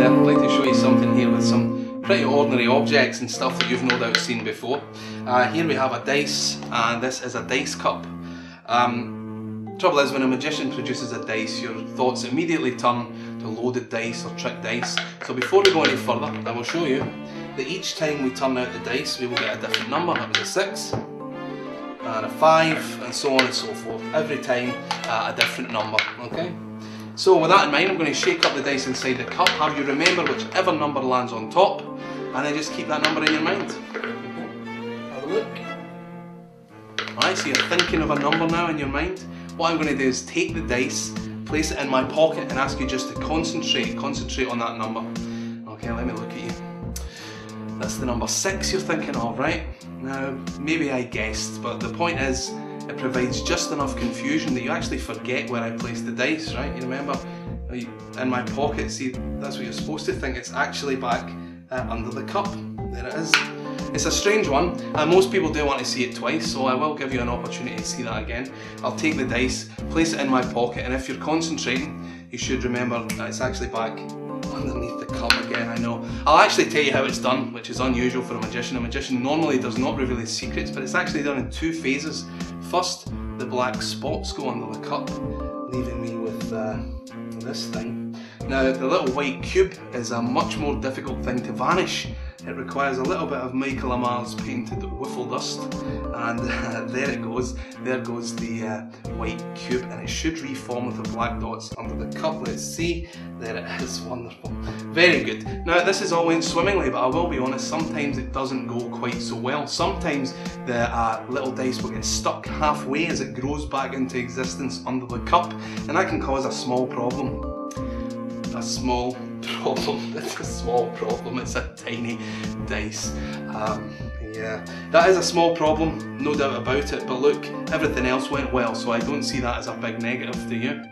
there. I'd like to show you something here with some pretty ordinary objects and stuff that you've no doubt seen before. Here we have a dice, and this is a dice cup. Trouble is, when a magician produces a dice, your thoughts immediately turn to loaded dice or trick dice. So before we go any further, I will show you that each time we turn out the dice, we will get a different number. That was a 6, and a 5, and so on and so forth. Every time a different number, okay? So with that in mind, I'm going to shake up the dice inside the cup, have you remember whichever number lands on top, and then just keep that number in your mind. Have a look. Alright, so you're thinking of a number now in your mind. What I'm going to do is take the dice, place it in my pocket, and ask you just to concentrate on that number. Okay, let me look at you. That's the number 6 you're thinking of, right? Now, maybe I guessed, but the point is, it provides just enough confusion that you actually forget where I placed the dice, right? You remember? In my pocket, see, that's what you're supposed to think. It's actually back under the cup. There it is. It's a strange one, and most people do want to see it twice, so I will give you an opportunity to see that again. I'll take the dice, place it in my pocket, and if you're concentrating, you should remember that it's actually back underneath the cup again. I know. I'll actually tell you how it's done, which is unusual for a magician. A magician normally does not reveal his secrets, but it's actually done in 2 phases. First, the black spots go under the cup, leaving me with this thing. Now, the little white cube is a much more difficult thing to vanish. It requires a little bit of Michael Amar's painted wiffle dust, and there it goes. There goes the white cube, and it should reform with the black dots under the cup. Let's see. There it is. Wonderful. Very good. Now, this is all went swimmingly, but I will be honest, sometimes it doesn't go quite so well. Sometimes the little dice will get stuck halfway as it grows back into existence under the cup, and that can cause a small problem. A small problem. It's a small problem. It's a tiny dice. Yeah, that is a small problem, no doubt about it. But look, everything else went well, so I don't see that as a big negative. Do you?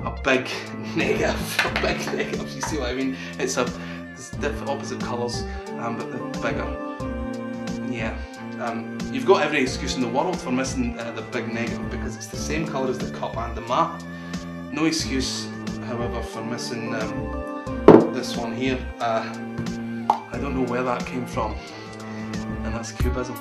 A big negative. A big negative. You see what I mean? It's different opposite colours, but they're bigger. Yeah. You've got every excuse in the world for missing the big negative because it's the same colour as the cup and the mat. No excuse, however, for missing this one here. I don't know where that came from, and that's Cubism.